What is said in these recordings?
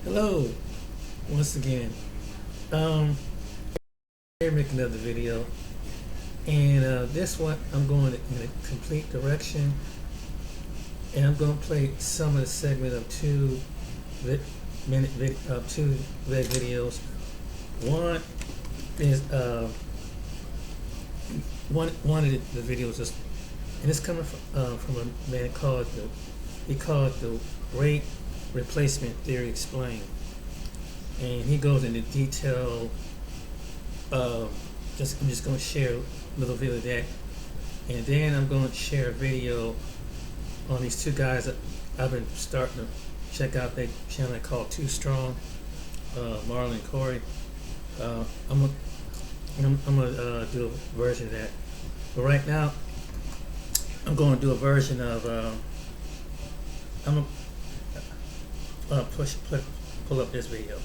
Hello, once again. Um, here making another video, and this one I'm going in a complete direction, and I'm going to play some of the segment of two two red videos. One is one of the videos is, and it's coming from a man called he called it the rate replacement theory explained, and he goes into detail. I'm just going to share a little bit of that, and then I'm going to share a video on these two guys that I've been starting to check out their channel called Too Strong, Marlon and Corey. I'm gonna do a version of that, but right now I'm going to do a version of I'm gonna pull up this video.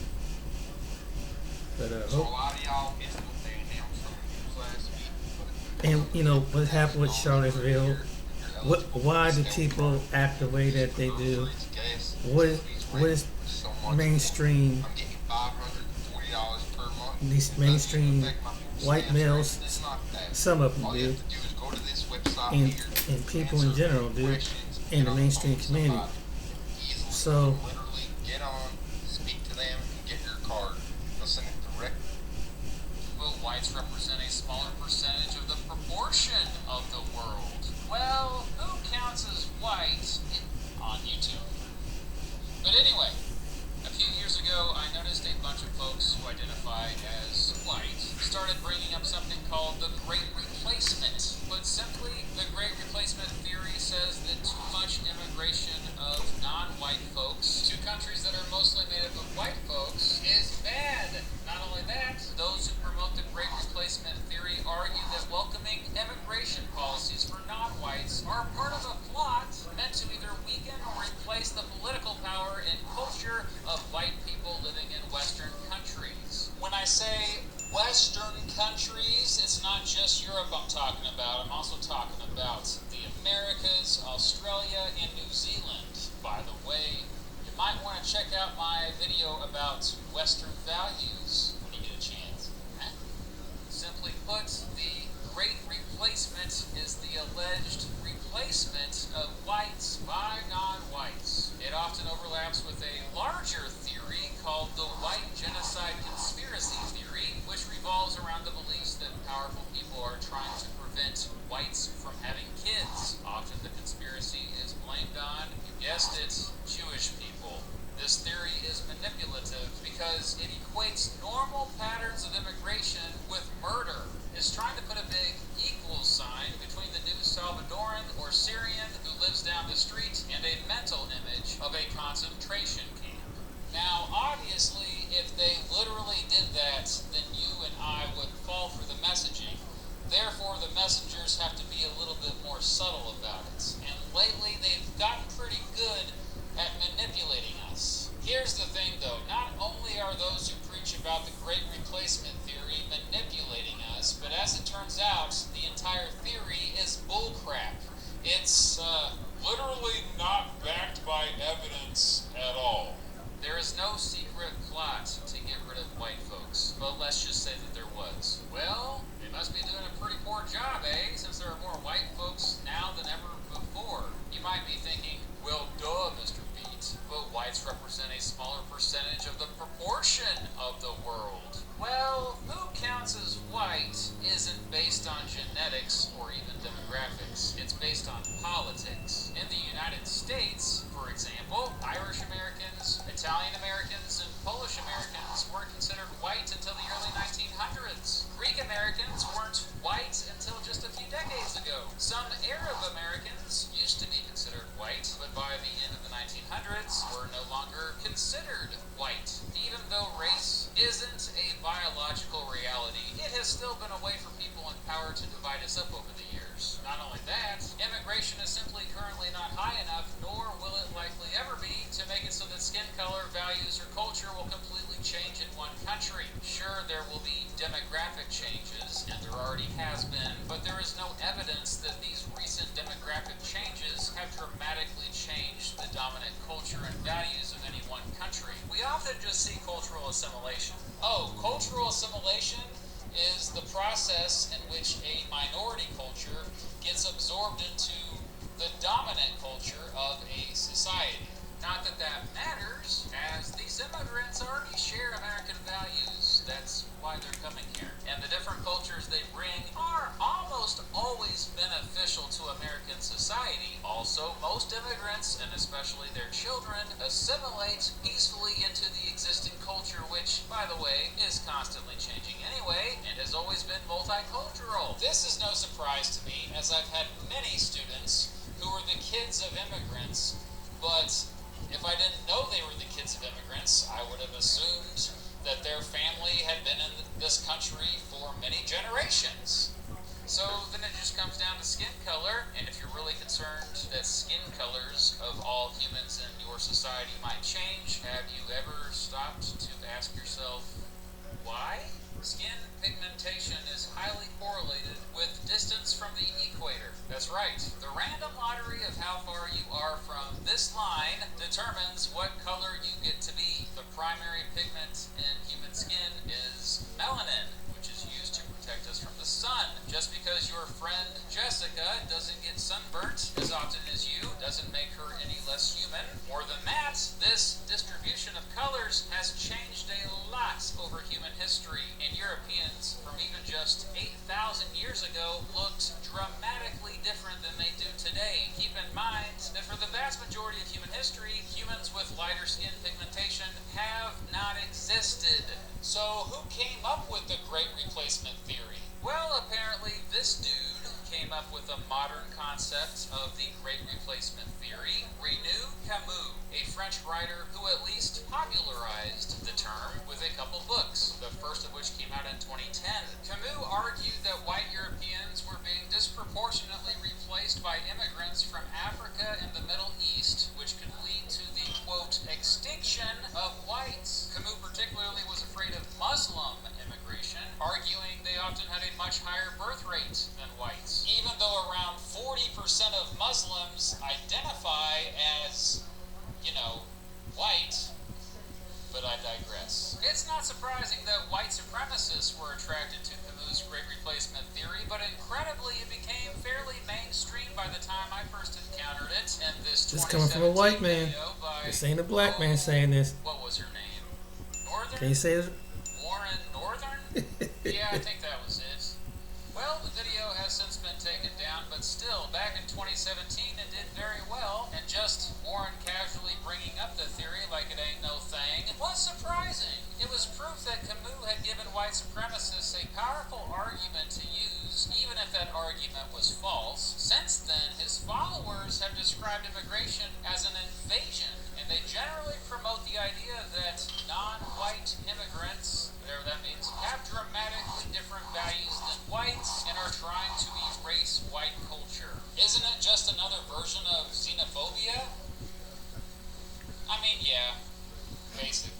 But So a lot of y'all missed what they announced on the news last week. and you know what happened with Charlottesville? Why do people act the way that they do? What is mainstream? I'm getting $540 per month. These mainstream white males, some of them All you do, have to do is go to this website and here, and people in answer general do, questions, in get the on mainstream phone with community. somebody. Easily, So literally get on, speak to them, and get your card. They'll send it direct. Will whites represent a smaller percentage of the proportion of the world? Well, who counts as white on YouTube? But anyway, a few years ago, I noticed a bunch of folks who identified as white started bringing up something called the Great Replacement. Put simply, the Great Replacement theory says that too much immigration of non-white folks to countries that are mostly made up of white folks is bad. Not only that, those who promote the Great Replacement theory argue that welcoming immigration policies for non-whites are part of a plot meant to either weaken or replace the political power and culture of white people living in Western countries. When I say Western countries, it's not just Europe I'm talking about. I'm also talking about the Americas, Australia, and New Zealand. By the way, you might want to check out my video about Western values when you get a chance. Simply put, the Great Replacement is the alleged replacement of whites by non-whites. It often overlaps with a larger theory called the white genocide conspiracy theory, which revolves around the beliefs that powerful people are trying to prevent whites from having kids. Often the conspiracy is blamed on, you guessed it, Jewish people. This theory is manipulative because it equates normal patterns of immigration with murder. It's trying to put a big equal sign between the new Salvadoran or Syrian who lives down the street and a mental image of a concentration camp. Now, obviously, if they literally did that, then you and I would fall for the messaging. Therefore, the messengers have to be a little bit more subtle about it. And lately, they've gotten pretty good at manipulating us. Here's the thing though, not only are those who preach about the Great Replacement theory manipulating us, but as it turns out, the entire theory is bullcrap. It's literally not backed by evidence at all. There is no secret plot to get rid of white folks, but let's just say that there was. Well, they must be doing a pretty poor job, eh? Since there are more white folks now than ever before. You might be thinking, well, duh, Mr. Beat, but whites represent a smaller percentage of the proportion of the world. Well, who counts as white isn't based on genetics or even demographics. It's based on politics. In the United States, for example, Irish Americans, Italian Americans, and Polish Americans weren't considered white until the early 1900s. Greek Americans weren't white until just a few decades ago. Some Arab Americans used to be considered white, but by the end of the 1900s were no longer considered white. Even though race isn't a biological reality, it has still been a way for people in power to divide us up over the years. Not only that, immigration is simply currently not high enough, nor will it likely ever be, to make it so that skin color, values, or culture will completely change in one country. Sure, there will be demographic changes, and there already has been, but there is no evidence that these recent demographic changes have dramatically changed the dominant culture and values of any one country. We we often just see cultural assimilation. Oh, cultural assimilation is the process in which a minority culture gets absorbed into the dominant culture of a society. Not that that matters, as these immigrants already share American values. That's why they're coming here. And the different cultures they bring are almost always beneficial to American society. Also, most immigrants, and especially their children, assimilate peacefully into the existing culture, which, by the way, is constantly changing anyway, and has always been multicultural. This is no surprise to me, as I've had many students who were the kids of immigrants, but if I didn't know they were the kids of immigrants, I would have assumed that their family had been in this country for many generations. So then it just comes down to skin color, and if you're really concerned that skin colors of all humans in your society might change, have you ever stopped to ask yourself, why? Skin pigmentation is highly correlated with distance from the equator. That's right. The random lottery of how far you are from this line determines what color you get to be. The primary pigment in human skin is melanin, which is used to protect us from the sun. Just because your friend Jessica doesn't get sunburnt as often as you doesn't make her any less human. More than that, this distribution of colors has changed a lot over human history, and Europeans from even just 8,000 years ago looked dramatically different than they do today. Keep in mind that for the vast majority of human history, humans with lighter skin pigmentation have not existed. So who came up with the Great Replacement theory? Well, apparently this dude came up with a modern concept of the Great Replacement theory, Rene Camus, a French writer who at least popularized the term with a couple books, the first of which came out in 2010. Camus argued that white Europeans were being disproportionately replaced by immigrants from Africa and the Middle East, which could lead to the, quote, extinction of whites. Camus particularly was afraid of Muslim immigration, arguing they often had a much higher birth rate than whites. Even though around 40% of Muslims identify as, white, but I digress. It's not surprising that white supremacists were attracted to Camus' Great Replacement theory, but incredibly it became fairly mainstream by the time I first encountered it in this 2017 This coming from a white man. video by, This ain't a black man saying this. what was her name? Northern? Can you say it? Warren Northern? Yeah, I think that was it. Well, the video has since been taken down, but still, back in 2017 it did very well, and just Warren casually bringing up the theory like it ain't no thing was surprising. It was proof that Camus had given white supremacists a powerful argument to use, even if that argument was false. Since then, his followers have described immigration as an invasion, and they generally promote the idea that non-white immigrants, whatever that means, have dramatically different values than whites and are trying to erase white culture. Isn't it just another version of xenophobia? I mean, yeah, basically.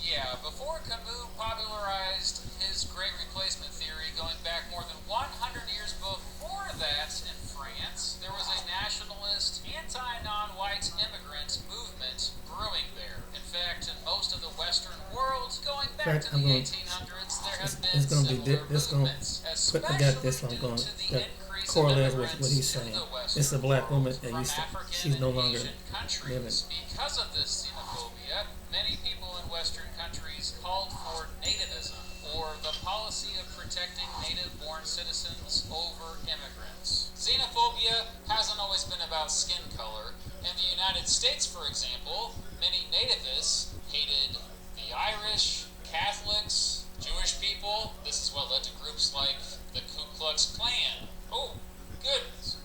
Yeah, before Camus popularized his Great Replacement theory, going back more than 100 years before that in France, there was a nationalist, anti-non-white immigrant movement brewing there. In fact, in most of the Western world, going back to the 1800s, there have been similar movements, especially due to the increase of correlates with what he's immigrants saying. in the Western It's a black woman, world and from African she's no and longer Asian living. countries. Because of this xenophobia, many people in Western countries called for nativism, or the policy of protecting native-born citizens over immigrants. Xenophobia hasn't always been about skin color. In the United States, for example, many nativists hated the Irish, Catholics, Jewish people. This is what led to groups like the Ku Klux Klan. Oh, goodness.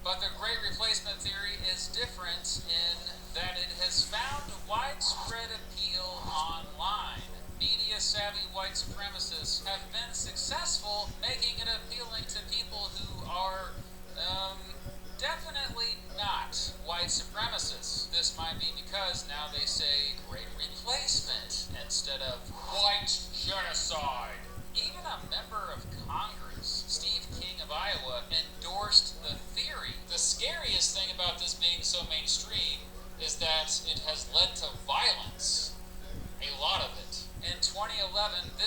But the Great Replacement theory is different in that it has found widespread appeal online. Media-savvy white supremacists have been successful making it appealing to people who are, definitely not white supremacists. This might be because now they say Great Replacement instead of white genocide. Even a member of Congress, Steve King of Iowa, endorsed the theory. The scariest thing about this being so mainstream is that it has led to violence.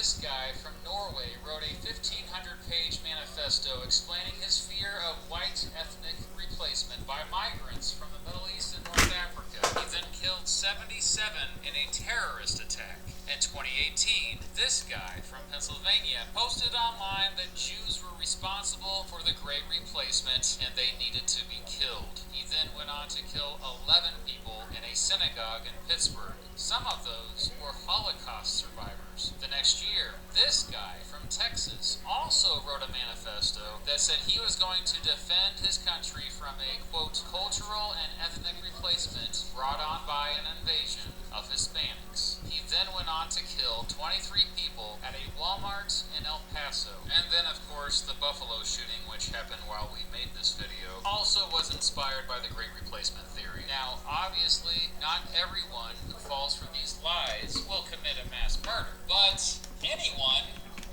this guy from Norway wrote a 1,500-page manifesto explaining his fear of white ethnic replacement by migrants from the Middle East and North Africa. He then killed 77 in a terrorist attack. In 2018, this guy from Pennsylvania posted online that Jews were responsible for the Great Replacement and they needed to be killed. He then went on to kill 11 people in a synagogue in Pittsburgh. Some of those were Holocaust survivors. The next year, this guy from Texas also wrote a manifesto that said he was going to defend his country from a, quote, cultural and ethnic replacement brought on by an invasion of Hispanics. He then went on to kill 23 people at a Walmart in El Paso. And then, of course, the Buffalo shooting, which happened while we made this video, also was inspired by the Great Replacement theory. Now, obviously, not everyone who falls for these lies will commit a mass murder, but anyone,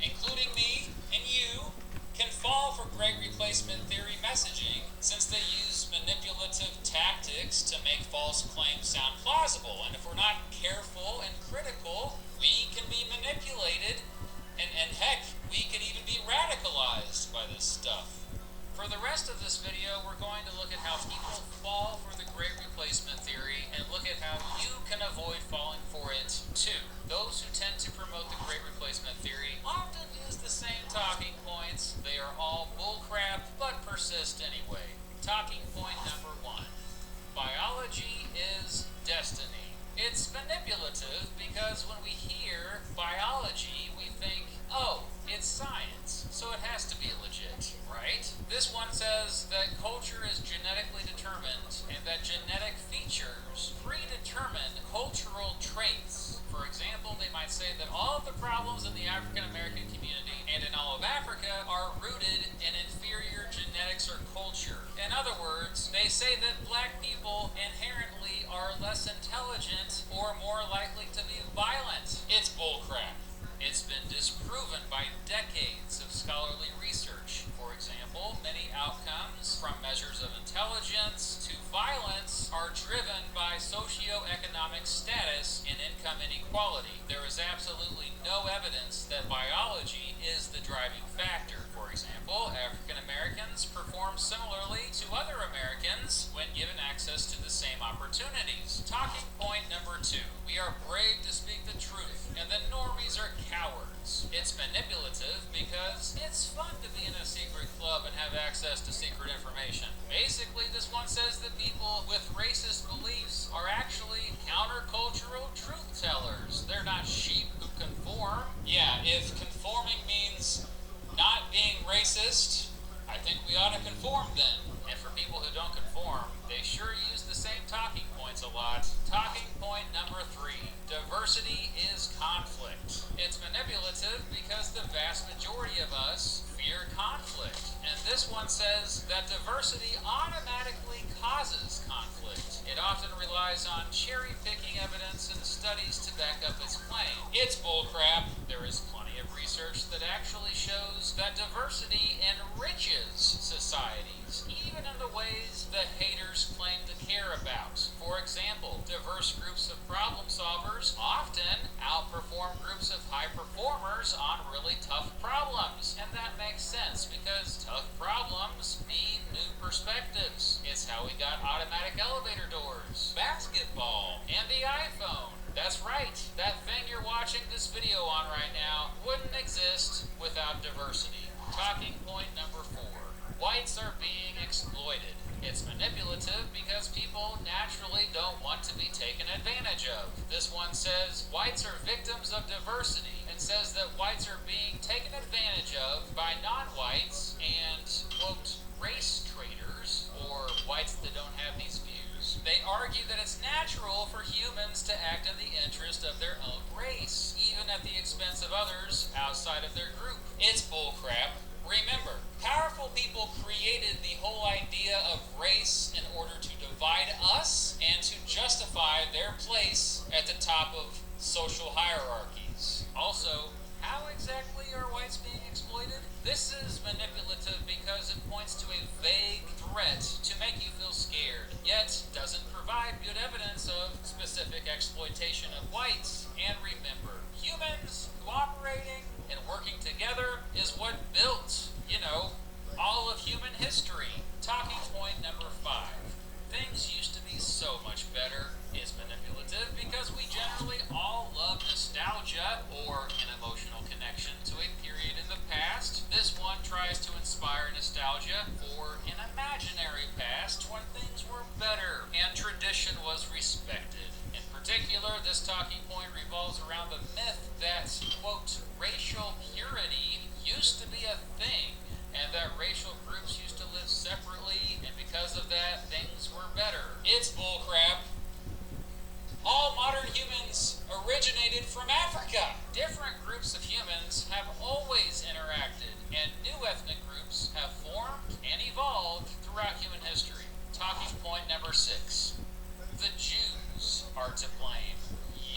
including me and you, can fall for Great Replacement theory messaging since they use manipulative tactics to make false claims sound plausible. And if we're not careful and critical, we can be manipulated, and heck, we could even be radicalized by this stuff. For the rest of this video, we're going to look at how people fall for the Great Replacement theory and look at how you can avoid falling for it too. Those who tend to promote the Great Replacement theory often use the same talking points. They are all bullcrap, but persist anyway. Talking point number 1. Biology is destiny. It's manipulative because when we hear biology, we think, oh, it's science, so it has to be legit, right? This one says that culture is genetically determined and that genetic features predetermine cultural traits. For example, they might say that all of the problems in the African American community and in all of Africa are rooted in inferior genetics or culture. In other words, they say that black people inherently are less intelligent or more likely to be violent. It's bullcrap. It's been disproven by decades of scholarly research. For example, many outcomes from measures of intelligence to violence are driven by socioeconomic status and income inequality. There is absolutely no evidence that biology is the driving factor. For example, African Americans perform similarly to other Americans when given access to the same opportunities. Talking point number 2. We are brave to speak the truth, and the normies are cowards. It's manipulative because it's fun to be in a secret club and have access to secret information. Basically, this one says that people with racist beliefs are actually countercultural truth tellers. They're not sheep who conform. Yeah, if conforming means not being racist, I think we ought to conform then. And for people who don't conform, they sure use the same talking points a lot. Talking point number 3. Diversity is conflict. It's manipulative because the vast majority of us fear conflict. And this one says that diversity automatically causes conflict. It often relies on cherry-picking evidence and studies to back up its claim. It's bullcrap. There is plenty of research that actually shows that diversity enriches societies, even in the ways the haters claim to care about. For example, diverse groups of problem solvers often outperform groups of high performers on really tough problems. And that makes sense because tough problems mean new perspectives. It's how we got automatic elevator doors, basketball, and the iPhone. That's right, that thing you're watching this video on right now wouldn't exist without diversity. Talking point number 4. Whites are being exploited. It's manipulative because people naturally don't want to be taken advantage of. This one says whites are victims of diversity and says that whites are being taken advantage of by non-whites and, quote, race traitors, or whites that don't have these views. They argue that it's natural for humans to act in the interest of their own race, even at the expense of others outside of their group. It's bullcrap. Remember, powerful people created the whole idea of race in order to divide us and to justify their place at the top of social hierarchies. Also, how exactly are whites being exploited? This is manipulative because it points to a vague threat to make you feel scared, yet doesn't provide good evidence of specific exploitation of whites. And remember, humans cooperating together is what built, all of human history. Talking point number 5. Things used to be so much better is manipulative because we generally all love nostalgia or an emotional connection to a period in the past. This one tries to inspire nostalgia for an imaginary past when things were better and tradition was respected. In particular, this talking point revolves around the myth that, quote, racial purity used to be a thing and that racial groups used to live separately, and because of that, things were better. It's bullcrap. All modern humans originated from Africa. Different groups of humans have always interacted, and new ethnic groups have formed and evolved throughout human history. Talking point number 6. The Jews are to blame.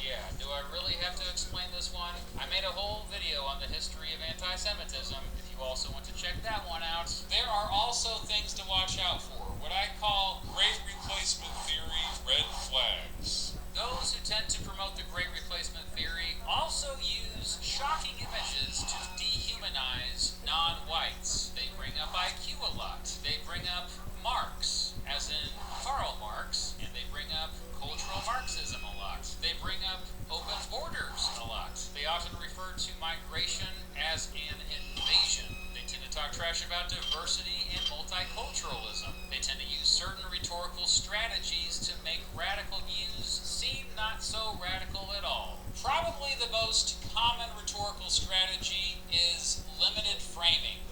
Yeah, do I really have to explain this one? I made a whole video on the history of anti-Semitism, if you also want to check that one out. There are also things to watch out for, what I call Great Replacement Theory red flags. Those who tend to promote the Great Replacement Theory also use shocking images to dehumanize non-whites. They bring up IQ a lot. They bring up Marx, as in Karl Marx, and they bring up cultural Marxism a lot. They bring up open borders a lot. They often refer to migration as an invasion. They tend to talk trash about diversity and multiculturalism. They tend to use certain rhetorical strategies to make radical views seem not so radical at all. Probably the most common rhetorical strategy is limited framing.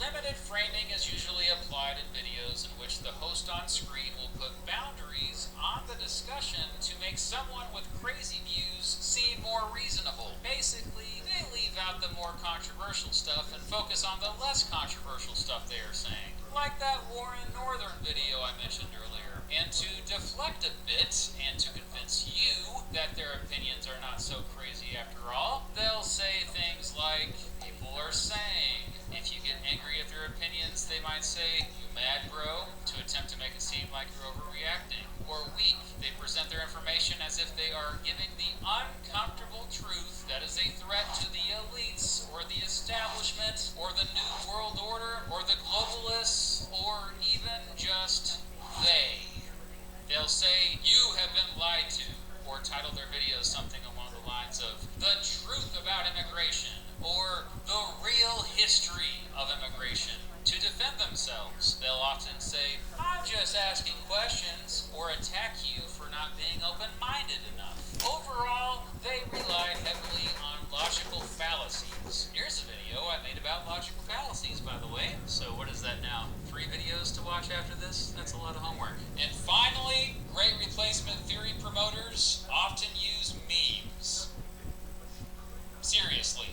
Limited framing is usually applied in videos in which the host on screen will put boundaries on the discussion to make someone with crazy views seem more reasonable. Basically, they leave out the more controversial stuff and focus on the less controversial stuff they are saying. Like that Warren Northern video I mentioned earlier. And to deflect a bit and to convince you that their opinions are not so crazy after all, they'll say things like, people are saying. If you get angry at their opinions, they might say, you mad bro, to attempt to make it seem like you're overreacting. Or weak, they present their information as if they are giving the uncomfortable truth that is a threat to the elites, or the establishment, or the New World Order, or the globalists, or even just they. They'll say, you have been lied to, or title their videos something along the lines of, the truth about immigration, or the real history of immigration. To defend themselves, they'll often say, I'm just asking questions, or attack you for not being open-minded enough. Overall, they rely heavily on logical fallacies. Here's a video I made about logical fallacies, by the way. So what is that now? 3 videos to watch after this? That's a lot of homework. And finally, Great Replacement Theory promoters often use memes. Seriously.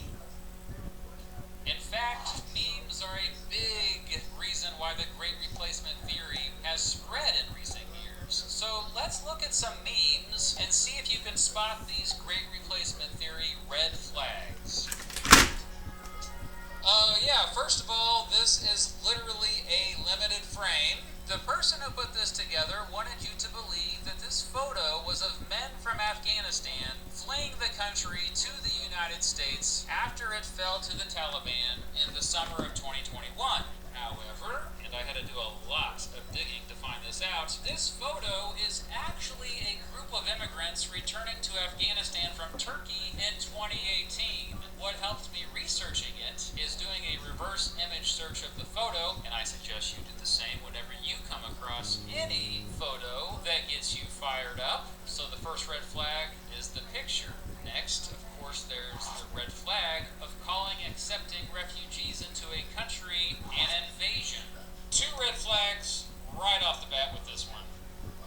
In fact, memes are a big reason why the Great Replacement Theory has spread in recent years. So let's look at some memes and see if you can spot these Great Replacement Theory red flags. Yeah, first of all, this is literally a limited frame. The person who put this together wanted you to believe that this photo was of men from Afghanistan fleeing the country to the United States after it fell to the Taliban in the summer of 2021. However, and I had to do a lot of digging to find this out, this photo is actually a group of immigrants returning to Afghanistan from Turkey in 2018. What helped me researching it is doing a reverse image search of the photo, and I suggest you do the same whenever you come across any photo that gets you fired up. So the first red flag is the picture. Next, of course, there's the red flag of calling accepting refugees into a country an invasion. 2 red flags right off the bat with this one.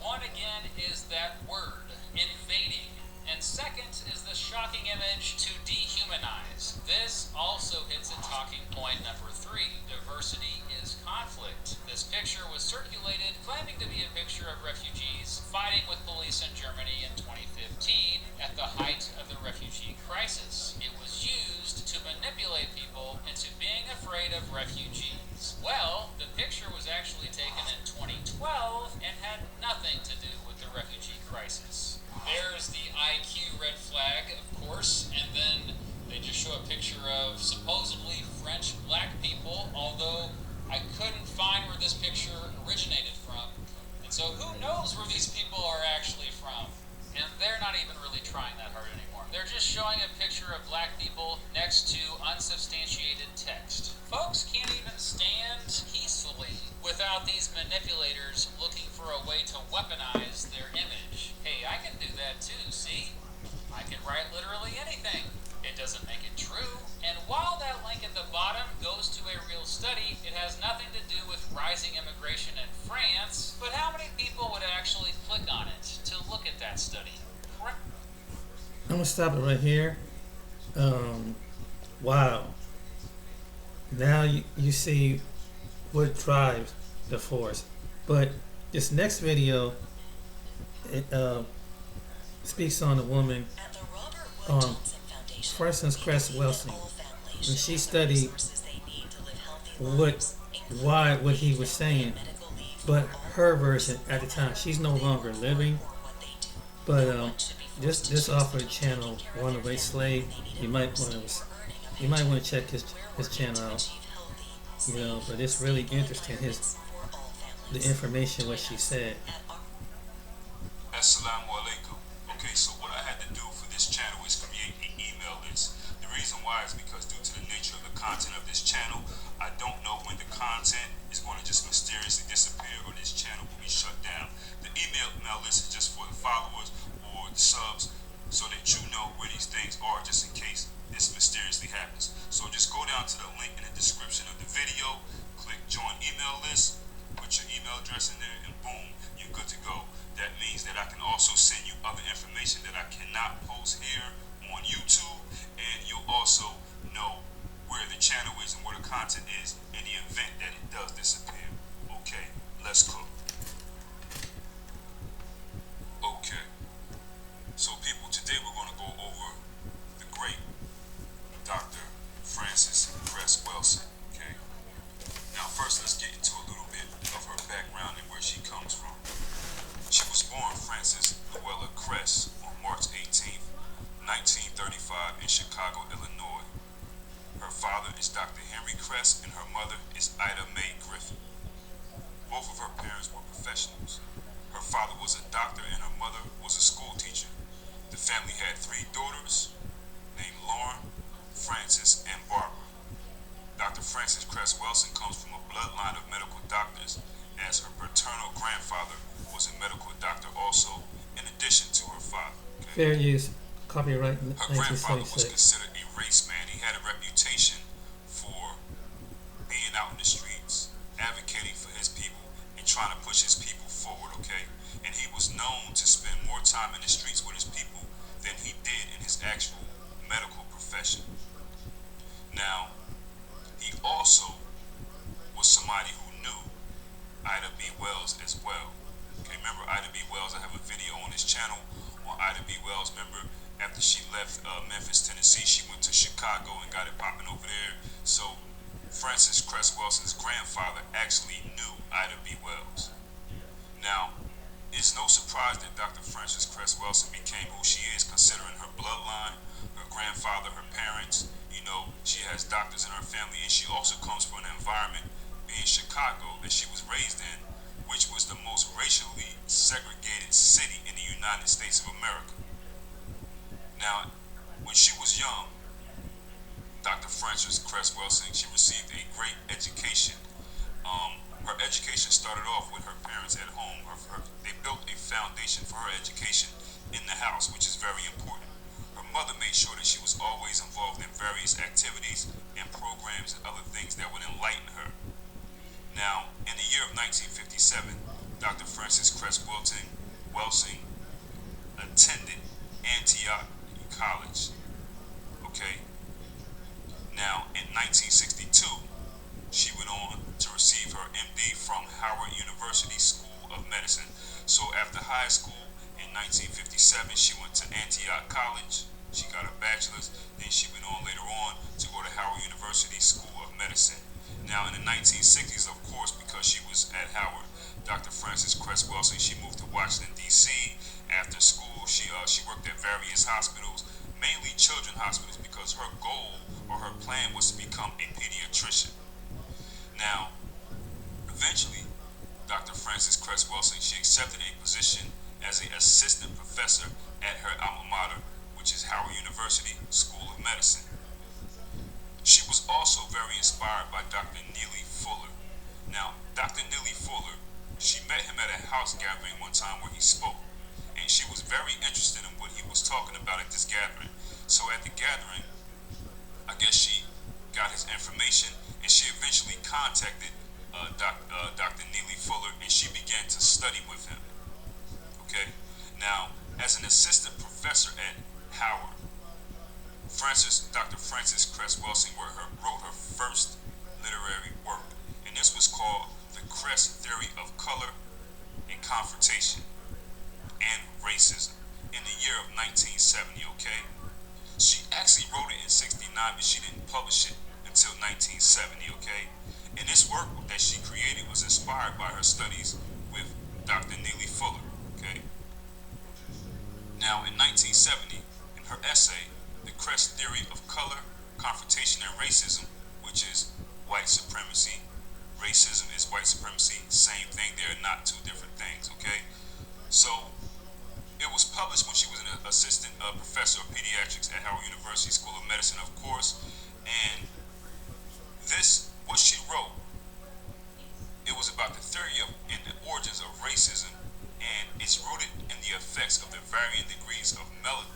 One, again, is that word, invading. And second is the shocking image to dehumanize. This also hits at talking point number 3. Diversity is conflict. This picture was circulated claiming to be a picture of refugees fighting with police in Germany in 2015 at the height of the refugee crisis. It was used to manipulate people into being afraid of refugees. Well, the picture was actually taken in 2012 not even really trying that hard anymore. They're just showing a picture of black people next to unsubstantiated text. Folks can't even stand peacefully without these manipulators looking for a way to weaponize their image. Hey, I can do that too, see? I can write literally anything. It doesn't make it true. And while that link at the bottom goes to a real study, it has nothing to do with rising immigration in France. But how many people would actually click on it to look at that study? Correct? I'm gonna stop it right here. Wow. Now you see what drives the force. But this next video, it speaks on a woman, Frances Cress Welsing, and she studied what he was saying, but her version at the time. She's no longer living, but this offered channel, Runaway Slave. You might want to check his channel out. But it's really interesting, the information what she said. Assalamu alaikum. Okay, so what I had to do for this channel is create an email list. The reason why is because due to the nature of the content of this channel, I don't know when the content is going to just mysteriously disappear or this channel will be shut down. The email list is just for the followers or the subs so that you know where these things are just in case this mysteriously happens. So just go down to the link in the description of the video, click join email list, put your email address in there, and boom, you're good to go. That means that I can also send you other information that I cannot post here on YouTube, and you'll also know where the channel is and where the content is in the event that it does disappear. Okay, let's cook. Okay, so people, today we're going to go over the great Dr. Frances Cress Welsing. Okay, now first let's get into a little bit of her background and where she comes from. She was born Frances Luella Cress on March 18, 1935 in Chicago, Illinois. Her father is Dr. Henry Cress and her mother is Ida Mae Griffin. Both of her parents were professionals. Her father was a doctor and her mother was a school teacher. The family had 3 daughters named Lauren, Frances, and Barbara. Dr. Frances Cress Welsing comes from a bloodline of medical doctors, as her paternal grandfather was a medical doctor also, in addition to her father. Okay? Fair use, copyright Her grandfather was 1976. considered a race man. He had a reputation for being out in the streets, advocating for his people, and trying to push his people forward, okay? And he was known to spend more time in the streets with his people than he did in his actual medical profession. Now, he also was somebody who knew Ida B. Wells as well. Okay, remember Ida B. Wells? I have a video on this channel on Ida B. Wells. Remember, after she left Memphis, Tennessee, she went to Chicago and got it popping over there. So, Frances Cress Welsing's grandfather actually knew Ida B. Wells. Now, it's no surprise that Dr. Frances Cress Welsing became who she is, considering her bloodline, her grandfather, her parents. She has doctors in her family, and she also comes from an environment, being Chicago, that she was raised in, which was the most racially segregated city in the United States of America. Now, when she was young, Dr. Frances Cress Welsing, she received a great education. Her education started off with her parents at home. They built a foundation for her education in the house, which is very important. Her mother made sure that she was always involved in various activities and programs and other things that would enlighten her. Now, in the year of 1957, Dr. Frances Cress Welsing attended Antioch College. Okay? Now, in 1962, she went on to receive her MD from Howard University School of Medicine. So after high school in 1957, she went to Antioch College. She got her bachelor's. Then she went on later on to go to Howard University School of Medicine. Now in the 1960s, of course, because she was at Howard, Dr. Frances Cress Welsing, she moved to Washington, D.C. After school, she worked at various hospitals, mainly children's hospitals, because her goal or her plan was to become a pediatrician. Now, eventually, Dr. Frances Cress Welsing, she accepted a position as an assistant professor at her alma mater, which is Howard University School of Medicine. She was also very inspired by Dr. Neely Fuller. Now, Dr. Neely Fuller, she met him at a house gathering one time where he spoke, and she was very interested in what he was talking about at this gathering. So at the gathering, I guess she got his information, and she eventually contacted Dr. Neely Fuller, and she began to study with him. Okay? Now, as an assistant professor at Howard, Dr. Frances Cress Welsing wrote her first literary work, and this was called The Cress Theory of Color and Confrontation and Racism in the year of 1970, okay? She actually wrote it in 69, but she didn't publish it until 1970, okay? And this work that she created was inspired by her studies with Dr. Neely Fuller, okay? Now, in 1970, in her essay, The Cress Theory of Color, Confrontation, and Racism, which is white supremacy, racism is white supremacy, same thing, they're not two different things, okay? So, it was published when she was an assistant professor of pediatrics at Howard University School of Medicine, of course, and what she wrote, it was about the theory of and the origins of racism, and it's rooted in the effects of the varying degrees of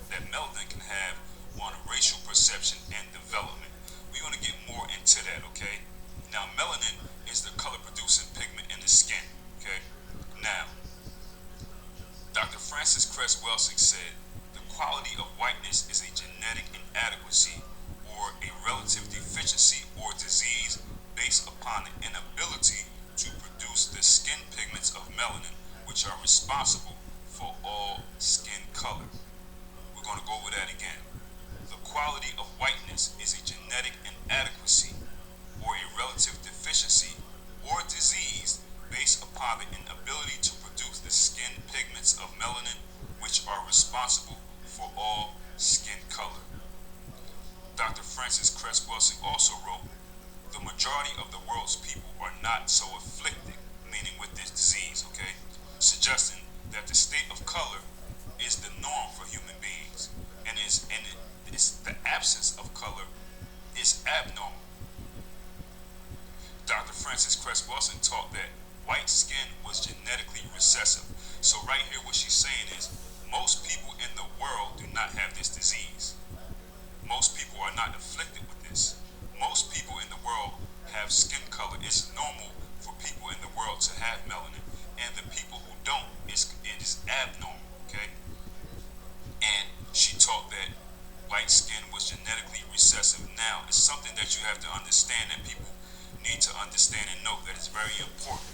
that melanin can have on racial perception and development. We're going to get more into that, okay? Now, melanin is the color-producing pigment in the skin, okay? Now, Dr. Frances Cress Welsing said, the quality of whiteness is a genetic inadequacy or a relative deficiency or disease based upon the inability to produce the skin pigments of melanin, which are responsible for all skin color. We're going to go over that again. The quality of whiteness is a genetic inadequacy or a relative deficiency or disease based upon the inability to produce the skin pigments of melanin, which are responsible for all skin color. Dr. Frances Cress Welsing also wrote, the majority of the world's people are not so afflicted, meaning with this disease, okay, suggesting that the state of color is the norm for human beings, and it's the absence of color is abnormal. Dr. Frances Cress Welsing taught that white skin was genetically recessive. So right here what she's saying is most people in the world do not have this disease. Most people are not afflicted with this. Most people in the world have skin color. It's normal for people in the world to have melanin, and the people who don't, it is abnormal, okay? And she taught that white skin was genetically recessive. Now, it's something that you have to understand, that people need to understand and note that it's very important.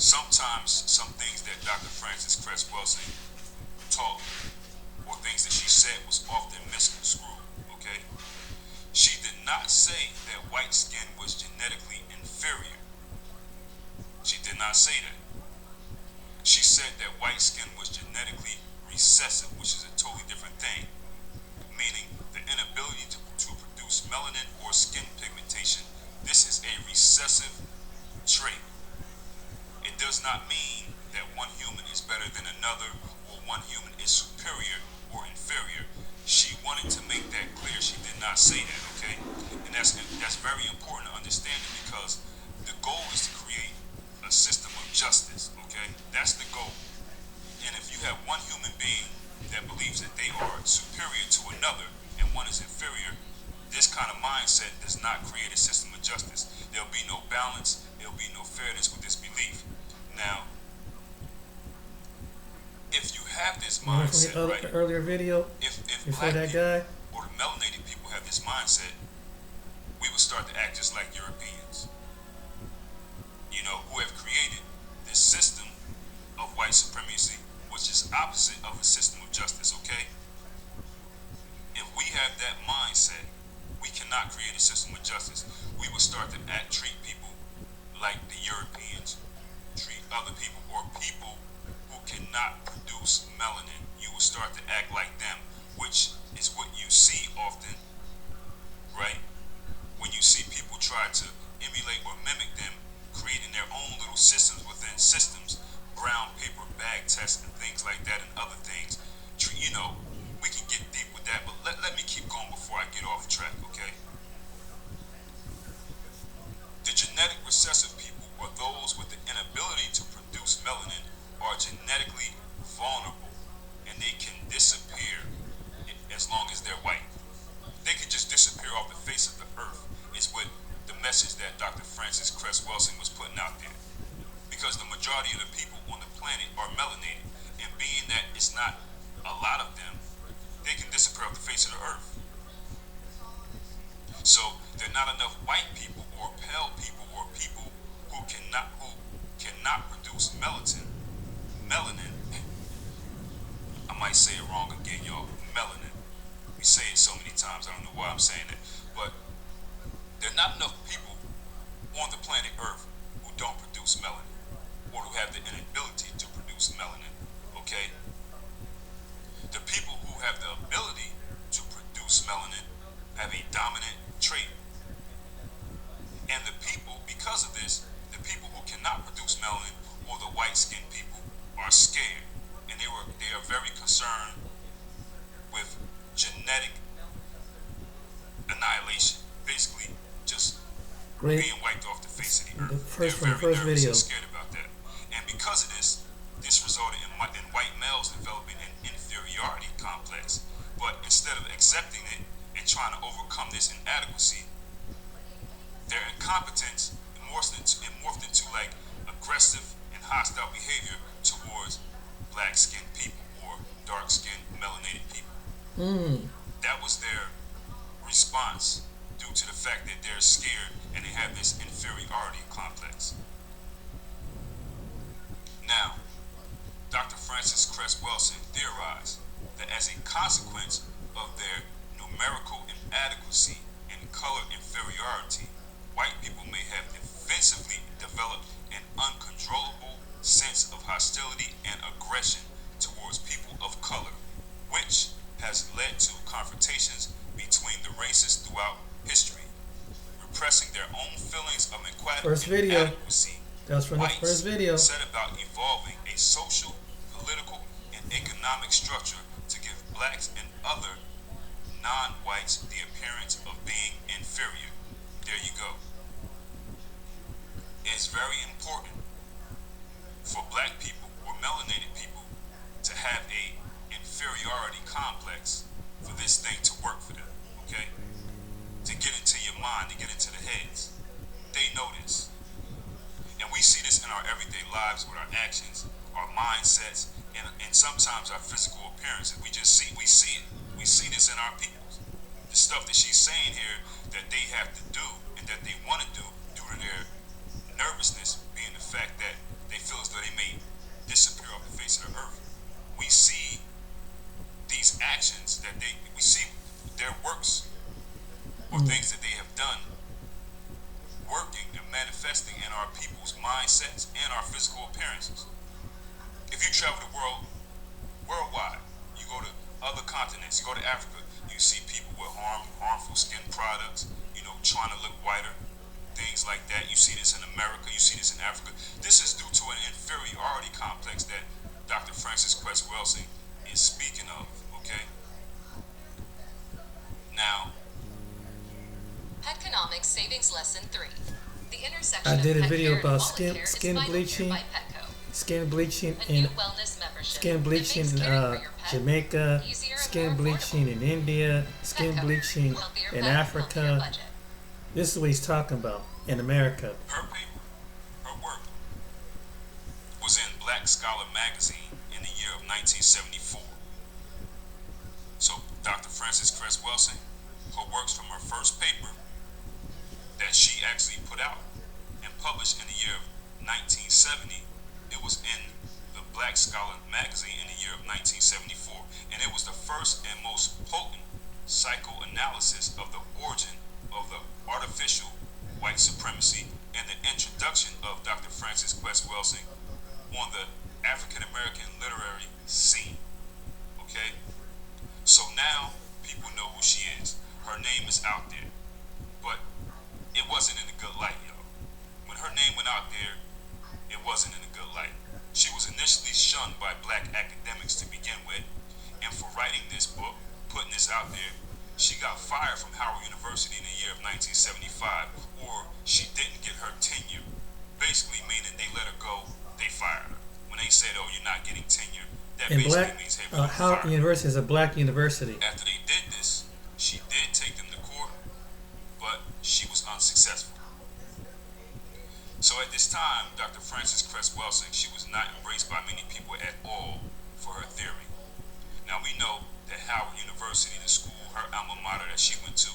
Sometimes some things that Dr. Frances Cress Welsing taught or things that she said was often misconstrued, okay? She did not say that white skin was genetically inferior. She did not say that. She said that white skin was genetically recessive, which is a totally different thing, meaning the inability to produce melanin or skin pigmentation. This is a recessive trait. It does not mean that one human is better than another or one human is superior or inferior. She wanted to make that clear. She did not say that, okay? And that's very important to understand it, because the goal is to create a system of justice, okay? That's the goal. And if you have one human being that believes that they are superior to another and one is inferior, this kind of mindset does not create a system of justice. There'll be no balance, there'll be no fairness with this belief. Now, if you have this mindset, from the right? earlier video, If before black that people guy, or the melanated people have this mindset, we would start to act just like Europeans, who have created this system of white supremacy, which is opposite of a system of justice, okay? If we have that mindset, we cannot create a system of justice. We will start to treat people like the Europeans treat other people, or people who cannot produce melanin. You will start to act like them, which is what you see often, right? When you see people try to emulate or mimic them, creating their own little systems within systems, brown paper bag test and things like that and other things. You know, we can get deep with that, but let me keep going before I get off track, okay? The genetic recessive people, or those with the inability to produce melanin, are genetically vulnerable, and they can disappear as long as they're white. They can just disappear off the face of the earth, is what the message that Dr. Francis Cress Welsing was putting out there. Because the majority of the people on the planet are melanated, and being that it's not a lot of them, they can disappear off the face of the earth. So there are not enough white people or pale people or people who cannot produce melanin. I might say it wrong again, y'all. Melanin. We say it so many times, I don't know why I'm saying it. But there are not enough people on the planet Earth who don't produce melanin, or who have the inability to produce melanin, okay? The people who have the ability to produce melanin have a dominant trait. And the people, because of this, the people who cannot produce melanin, or the white-skinned people, are scared. And they are very concerned with genetic annihilation. Basically, just being wiped off the face of the earth. They're very nervous and scared about that. And because of this resulted in white males developing an inferiority complex. But instead of accepting it and trying to overcome this inadequacy, their incompetence morphed into like aggressive and hostile behavior towards black-skinned people or dark-skinned melanated people. That was their response due to the fact that they're scared and they have this inferiority complex. Now, Dr. Francis Cress Welsing theorized that as a consequence of their numerical inadequacy and color inferiority, white people may have defensively developed an uncontrollable sense of hostility and aggression towards people of color, which has led to confrontations between the races throughout history, repressing their own feelings of inadequacy. That's from the first video. Set about evolving a social, political, and economic structure to give blacks and other non-whites the appearance of being inferior. There you go. It's very important for black people or melanated people to have a inferiority complex for this thing to work for them, okay? To get into your mind, to get into the heads. They know this. And we see this in our everyday lives with our actions, our mindsets, and sometimes our physical appearances. We see it. We see this in our peoples. The stuff that she's saying here that they have to do and that they want to do due to their nervousness being the fact that they feel as though they may disappear off the face of the earth. We see these actions we see their works or things that they have done working and manifesting in our people's mindsets and our physical appearances. If you travel the world, worldwide, you go to other continents, you go to Africa, you see people with harmful skin products, trying to look whiter, things like that. You see this in America, you see this in Africa. This is due to an inferiority complex that Dr. Francis Cress Welsing is speaking of, okay? Now, Economics Savings Lesson 3. The intersection I did a of pet video care about and skin wallet care is skin Vital bleaching, Care by Petco. skin bleaching A new in wellness membership skin that bleaching makes in caring for your pet Jamaica, easier and skin more bleaching affordable. in India, skin Petco. bleaching Healthier in pet, healthier Africa. budget. This is what he's talking about in America. her paper, her work, was in Black Scholar magazine in the year of 1974. So Dr. Francis Cress Welsing, her works from her first paper that she actually put out and published in the year of 1970, it was in the Black Scholar magazine in the year of 1974, and it was the first and most potent psychoanalysis of the origin of the artificial white supremacy and the introduction of Dr. Francis Cress Welsing on the African American literary scene. Okay? So now people know who she is. Her name is out there. But it wasn't in a good light, y'all. When her name went out there, it wasn't in a good light. She was shunned by black academics to begin with, and for writing this book, putting this out there, she got fired from Howard University in the year of 1975, or she didn't get her tenure. Basically meaning they let her go, they fired her. When they said, oh, you're not getting tenure, that And basically black means, hey, we're gonna Howard fire you. University is a black university. After they did this, she did take them to court, but she was unsuccessful. So at this time, Dr. Frances Cress Welsing, she was not embraced by many people at all for her theory. Now we know that Howard University, the school, her alma mater that she went to,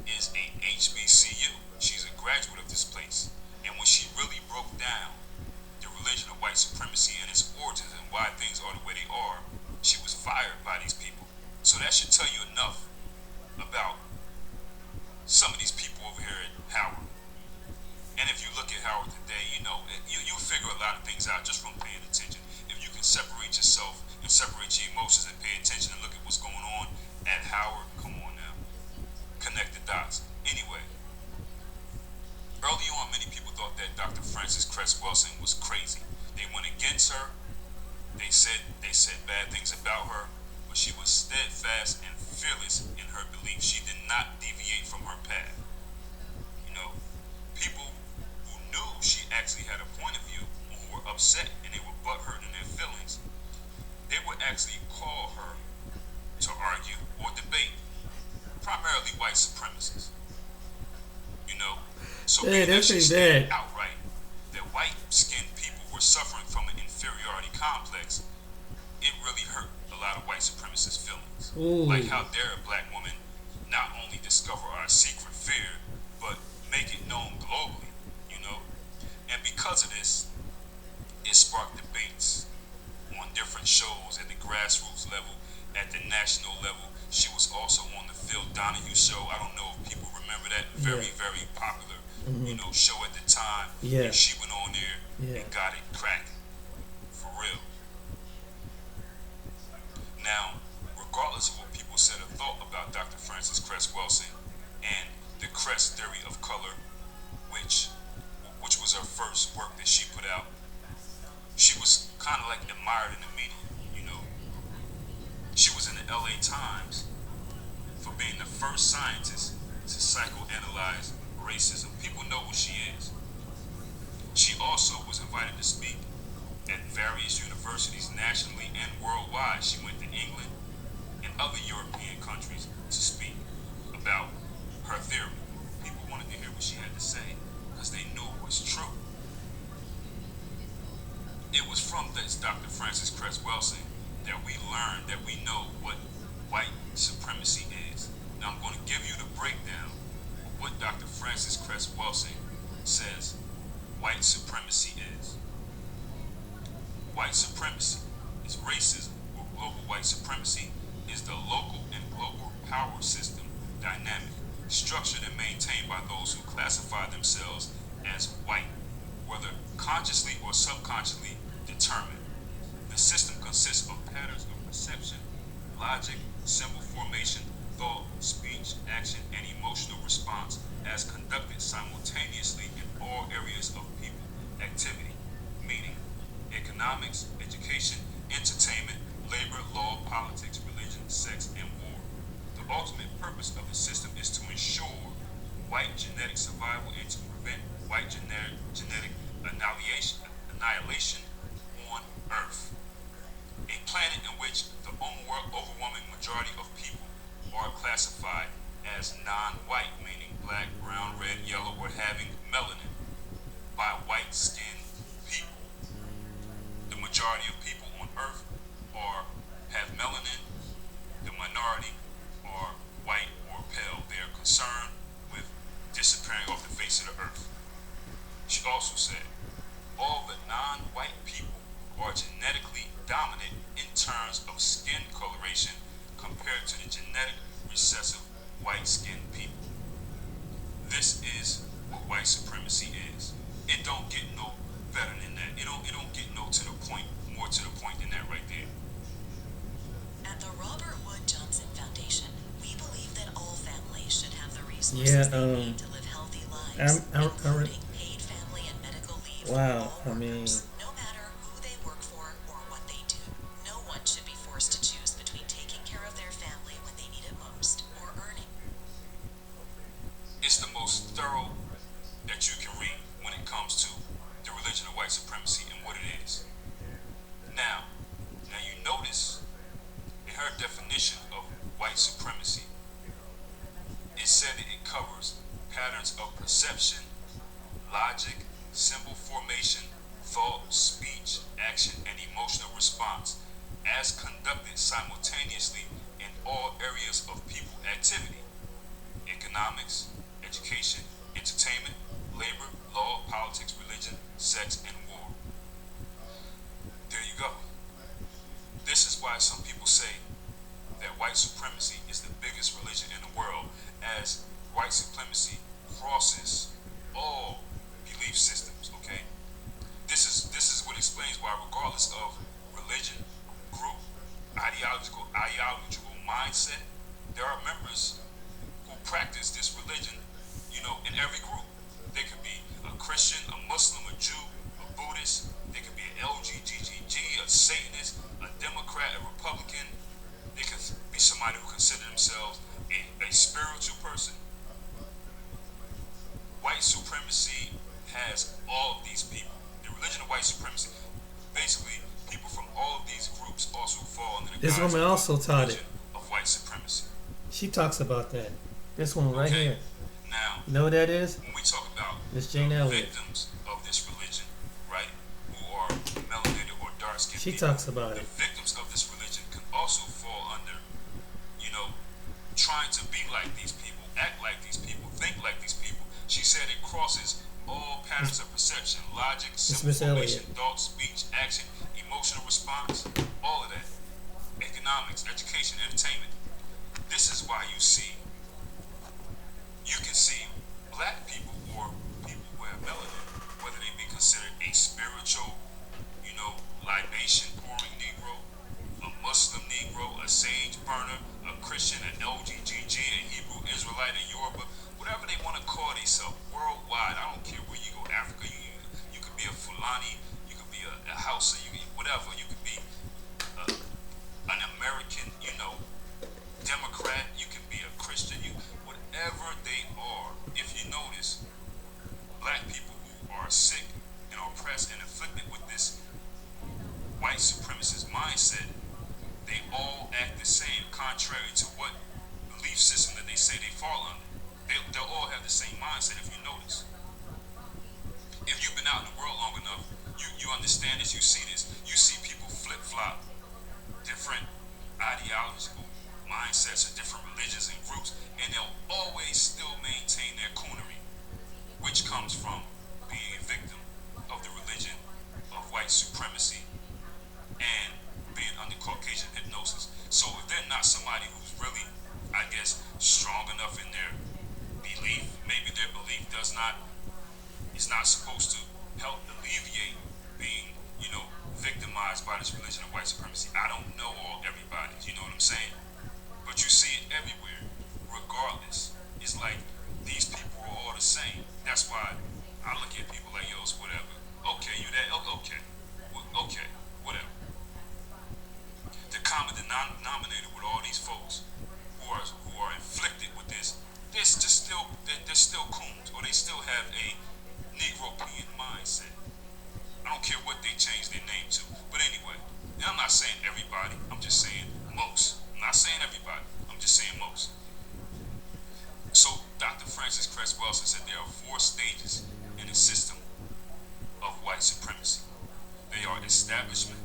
is a HBCU. She's a graduate of this place. And when she really broke down the religion of white supremacy and its origins and why things are the way they are, she was fired by these people. So that should tell you enough about some of these people over here at Howard. And if you look at Howard today, you know, you'll figure a lot of things out just from paying attention. If you can separate yourself and separate your emotions and pay attention and look at what's going on at Howard, come on now. Connect the dots. Anyway, early on, many people thought that Dr. Frances Cress Welsing was crazy. They went against her. They said bad things about her, but she was steadfast and fearless in her beliefs. She did not deviate from her path. You know, people who knew she actually had a point of view, who were upset and they were butthurt in their feelings, they would actually call her to argue or debate, primarily white supremacists. You know, so Yeah, being that that's she pretty stated bad. outright that white-skinned people were suffering from an inferiority complex, it really hurt a lot of white supremacist feelings. Ooh. Like, how dare a black woman not only discover our secret fear, but make it known globally, you know? And because of this, it sparked debates on different shows at the grassroots level, at the national level. She was also on the Phil Donahue show. I don't know if people remember that. Very, very popular, you know, show at the time. Yeah. And she went on there Yeah. and got it cracking. For real. Now, regardless of what people said or thought about Dr. Frances Cress Welsing and the Cress theory of color, which was her first work that she put out, she was kind of like admired in the media, you know. She was in the LA Times for being the first scientist to psychoanalyze racism. People know who she is. She also was invited to speak at various universities nationally and worldwide. She went to England and other European countries to speak about her theory. People wanted to hear what she had to say because they knew it was true. It was from this Dr. Frances Cress Welsing that we learned, that we know what white supremacy is. Now I'm going to give you the breakdown of what Dr. Frances Cress Welsing says white supremacy is. White supremacy is racism, or global white supremacy is the local and global power system dynamic, structured and maintained by those who classify themselves as white, whether consciously or subconsciously determined. The system consists of patterns of perception, logic, symbol formation, thought, speech, action, and emotional response as conducted simultaneously in all areas of people activity, meaning economics, education, entertainment, labor, law, politics, religion, sex, and war. The ultimate purpose of the system is to ensure white genetic survival and to prevent white genetic annihilation on Earth. A planet in which the overwhelming majority of people are classified as non-white, meaning black, brown, red, yellow, or having melanin, by white-skinned people. The majority of people on Earth have melanin. The minority are white or pale. They are concerned with disappearing off the face of the Earth. She also said, all the non-white people are genetically dominant in terms of skin coloration compared to the genetic recessive white-skinned people. This is what white supremacy is. It don't get no better than that. It don't get no more to the point than that right there. At the Robert Wood Johnson Foundation, we believe that all families should have the resources Yeah, they need to live healthy lives, including paid family and medical leave for Wow, all I mean, workers, no matter who they work for or what they her definition of white supremacy, it said that it covers patterns of perception, logic, symbol formation, thought, speech, action, and emotional response as conducted simultaneously in all areas of people activity: economics, education, entertainment, labor, law, politics, religion, sex, and war. There you go. This is why some people say that white supremacy is the biggest religion in the world, as white supremacy crosses all belief systems, okay? This is what explains why, regardless of religion, group, ideological mindset, there are members who practice this religion, in every group. They could be a Christian, a Muslim, a Jew, a Buddhist. They could be an LGBTG, a Satanist, a Democrat, a Republican. They could be somebody who consider themselves a spiritual person. White supremacy has all of these people. The religion of white supremacy, basically, people from all of these groups also fall under the This guise woman of also taught it. religion of white supremacy. She talks about that. This one right Okay. here. Now, You know what that is? when we talk about Miss Jane Elliott. victims of this religion, right, who are melanated or dark-skinned She people, talks about the it. victims of this religion can also fall under, trying to be like these people, act like these people, think like these people. She said it crosses all patterns of perception, logic, symbol Miss formation, Elliott. thought, speech, action, emotional response, all of that. Economics, education, entertainment. This is why you can see black people or people who have melanin, whether they be considered a spiritual, libation pouring Negro, a Muslim Negro, a sage burner, a Christian, an LGGG, a Hebrew Israelite, a Yoruba, whatever they want to call themselves, worldwide. I don't care where you go, Africa, you could be a Fulani, you could be a Hausa, whatever, you could be an American, Democrat, you can be a Christian, whatever they are. If you notice, black people who are sick and oppressed and afflicted with this white supremacist mindset, they all act the same, contrary to what belief system that they say they fall under. They'll all have the same mindset, if you notice. If you've been out in the world long enough, you understand this, you see this. You see people flip-flop different ideological mindsets of different religions and groups, and they'll always still maintain their coonery, which comes from being a victim of the religion of white supremacy and being under Caucasian hypnosis. So if they're not somebody who's really, I guess, strong enough in their belief, maybe their belief is not supposed to help alleviate being, victimized by this religion of white supremacy. I don't know everybody, you know what I'm saying? But you see it everywhere, regardless. It's like these people are all the same. That's why I look at people like, yo, it's whatever. Okay, you that? Okay. Okay, whatever. The common denominator with all these folks who are inflicted with this, they're still coons, or they still have a Negro-European mindset. I don't care what they change their name to. But anyway, I'm not saying everybody, I'm just saying most. I'm not saying everybody, I'm just saying most. So Dr. Francis Cress Welsing said there are 4 stages in the system of white supremacy. They are establishment,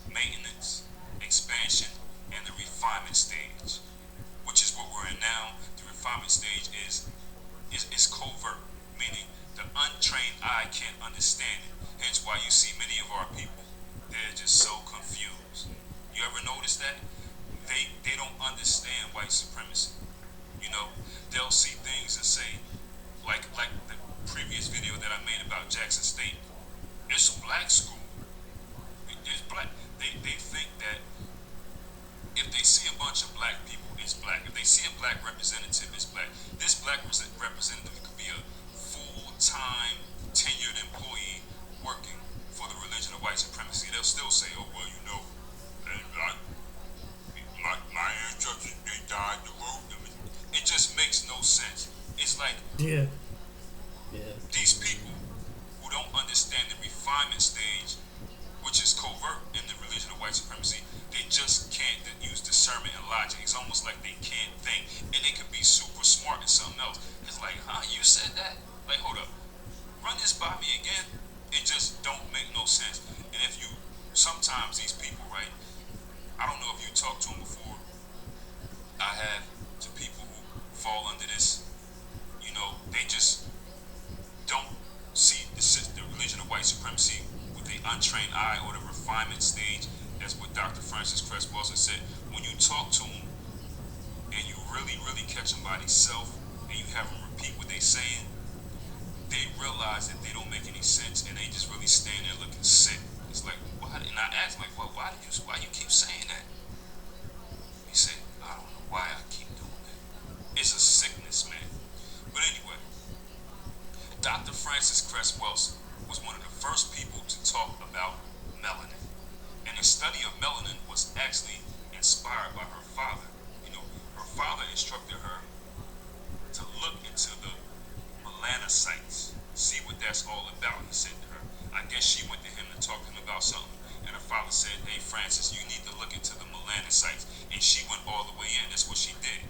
maintenance, expansion, and the refinement stage, which is what we're in now. The refinement stage is covert, meaning the untrained eye can't understand it. Hence why you see many of our people, they're just so confused. You ever notice that? They don't understand white supremacy. They'll see things and say, like the previous video that I made about Jackson State, it's a black school. It's black. They think that if they see a bunch of black people, it's black. If they see a black representative, it's black. This black representative could be a full-time, tenured employee working for the religion of white supremacy. They'll still say, oh, well, my ancestors, they died the road. It just makes no sense. It's like these people who don't understand the refinement stage, which is covert in the religion of white supremacy, they just can't use discernment and logic. It's almost like they can't think, and they could be super smart in something else. It's like, huh? You said that? Like, hold up, run this by me again. It just don't make no sense. And if you, sometimes these people, right? I don't know if you talked to them before. I have, to people who fall under this. You know, they just don't see the religion of white supremacy with the untrained eye or the refinement stage. That's what Dr. Francis Cress Wilson said. When you talk to them and you really, really catch them by themselves and you have them repeat what they're saying, they realize that they don't make any sense and they just really stand there looking sick. It's like, why? And I asked, like, well, why you keep saying that? He said, I don't know why I keep doing that. It's a sickness, man. But anyway, Dr. Francis Cress Wilson was one of the first people to talk about melanin. And the study of melanin was actually inspired by her father. You know, her father instructed her to look into the melanocytes, see what that's all about, he said to her. I guess she went to him to talk to him about something. And her father said, hey, Francis, you need to look into the melanocytes. And she went all the way in. That's what she did.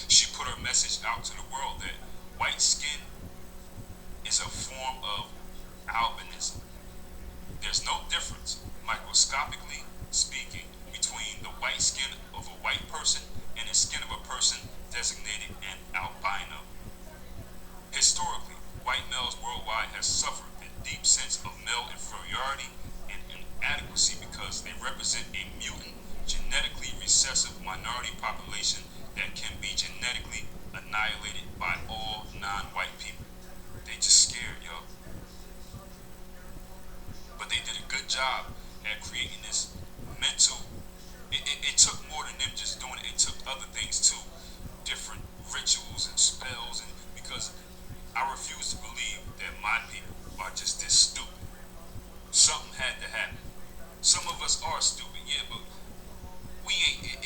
She put her message out to the world that white skin is a form of albinism. There's no difference, microscopically speaking, between the white skin of a white person and the skin of a person designated an albino. Historically, white males worldwide have suffered a deep sense of male inferiority and inadequacy because they represent a mutant, genetically recessive minority population that can be genetically annihilated by all non-white people. They just scared, yo. But they did a good job at creating this mental. It took more than them just doing it. It took other things too, different rituals and spells, and because I refuse to believe that my people are just this stupid. Something had to happen. Some of us are stupid, yeah, but we ain't.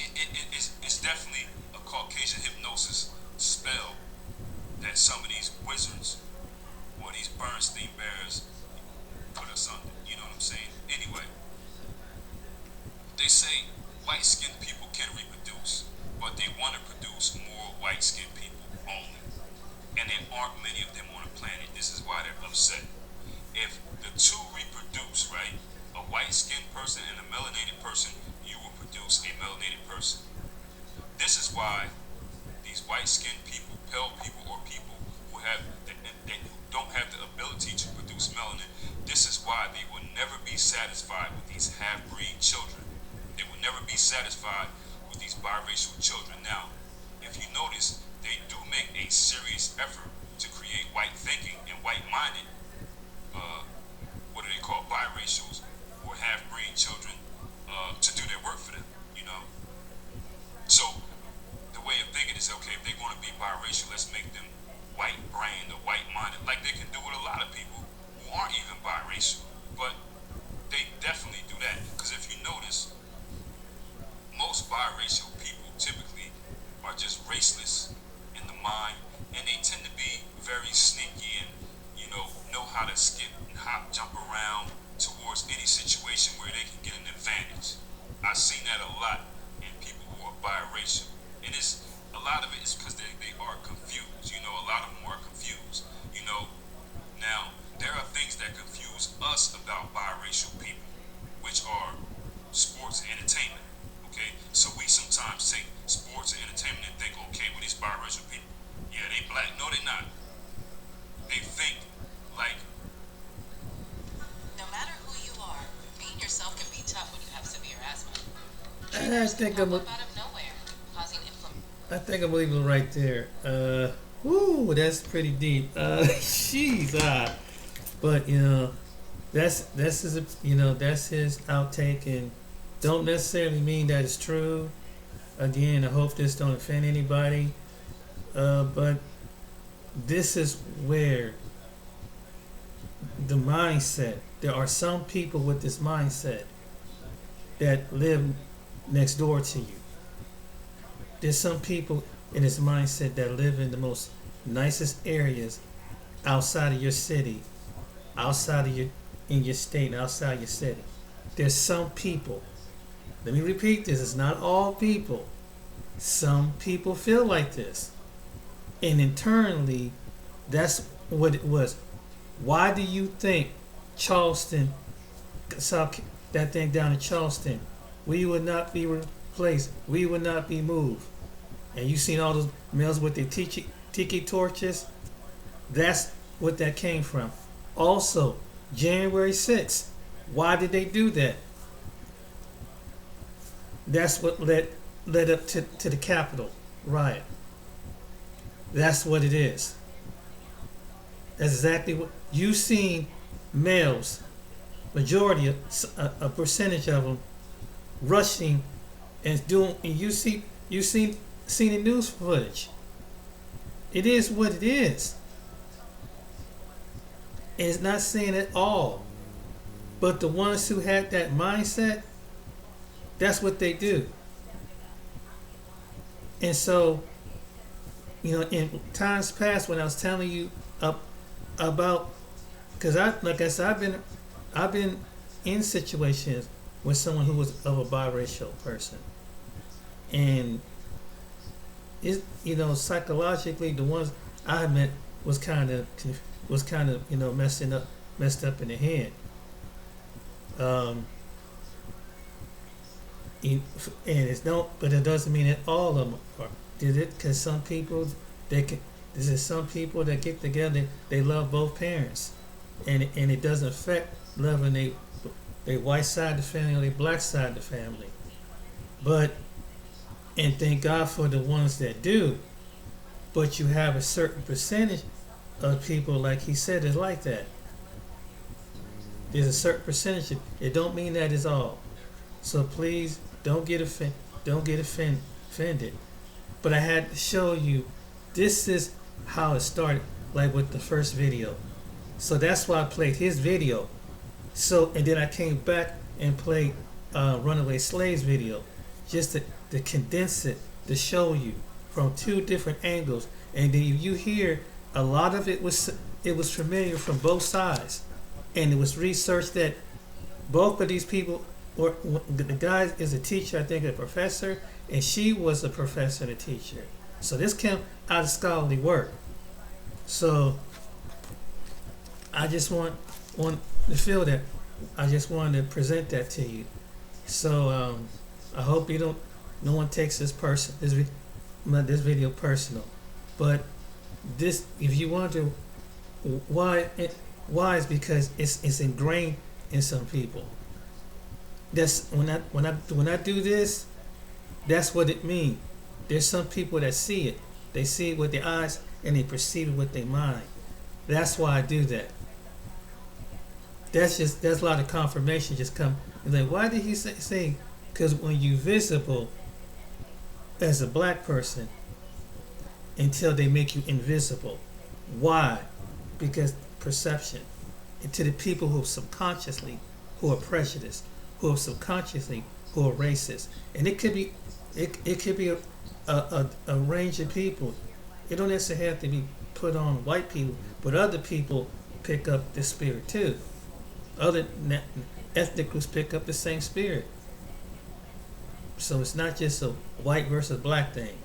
It's definitely a Caucasian hypnosis spell that some of these wizards or these Bernstein Bears put us under. You know what I'm saying? Anyway, they say white-skinned people can reproduce, but they want to produce more white-skinned people only. And there aren't many of them on the planet. This is why they're upset. If the two reproduce, right, a white-skinned person and a melanated person, you will produce a melanated person. This is why these white-skinned people, pale people, or people who don't have the ability to produce melanin, this is why they will never be satisfied with these half-breed children. They will never be satisfied with these biracial children. Now, if you notice, they do make a serious effort to create white thinking and white-minded, what do they call, biracials or half-breed children, to do their work for them, you know? So, the way of thinking is, okay, if they're going to be biracial, let's make them white-brained or white-minded, like they can do with a lot of people who aren't even biracial. But they definitely do that, because if you notice, most biracial people typically are just raceless in the mind, and they tend to be very sneaky and, you know how to skip and hop, jump around towards any situation where they can get an advantage. I've seen that a lot in people who are biracial, and it's a lot of it is because they are confused. You know, a lot of them are confused. You know, now there are things that confuse us about biracial people, which are sports and entertainment. Okay, so we sometimes take sports and entertainment and think, okay, well, these biracial people, yeah, they black. No, they're not. They think like. No matter who you are, being yourself can be tough when you have severe asthma. I think Pop I'm. up out of nowhere, causing inflammation. I think I'm leaving it right there. Woo, that's pretty deep. Jeez, but you know, that's his, you know, that's his outtake, and don't necessarily mean that it's true. Again, I hope this don't offend anybody. But this is where the mindset. There are some people with this mindset that live next door to you. There's some people in this mindset that live in the most nicest areas outside of your city, outside of your, in your state, and outside your city. There's some people Let me repeat this. It's not all people. Some people feel like this. And internally, that's what it was. Why do you think Charleston, South, that thing down in Charleston, we would not be replaced, we would not be moved? And you seen all those males with their tiki torches? That's what that came from. Also, January 6th, why did they do that? That's what led up to the Capitol riot. That's what it is. That's exactly what you seen. Males, majority of a percentage of them, rushing and doing. And you seen the news footage. It is what it is. And it's not saying at all, but the ones who had that mindset, that's what they do. And so, in times past when I was telling you about, because like I said, I've been in situations with someone who was of a biracial person, and it, psychologically, the ones I met was kind of messed up in the head. And but it doesn't mean that all of them did it, because some people some people that get together, they love both parents, and it doesn't affect loving their white side of the family or their black side of the family. And thank God for the ones that do. But you have a certain percentage of people, like he said, is like that. There's a certain percentage. It don't mean that is all. So please don't get offended. But I had to show you, this is how it started, like with the first video. So that's why I played his video. And then I came back and played Runaway Slaves video, just to condense it, to show you from two different angles. And then you hear a lot of it was familiar from both sides, and it was researched that both of these people, or the guy is a teacher, I think a professor, and she was a professor and a teacher. So this came out of scholarly work. So I just want to feel that. I just wanted to present that to you. So I hope no one takes this video personal. But this, if you want to, why is because it's ingrained in some people. That's when I do this, that's what it means. There's some people that see it. They see it with their eyes and they perceive it with their mind. That's why I do that. There's a lot of confirmation just come. And like, why did he say? Because when you visible as a black person, until they make you invisible. Why? Because perception. And to the people who are prejudiced, who are subconsciously, who are racist. And it could be a range of people. It don't necessarily have to be put on white people, but other people pick up this spirit too. Other ethnic groups pick up the same spirit. So it's not just a white versus black thing.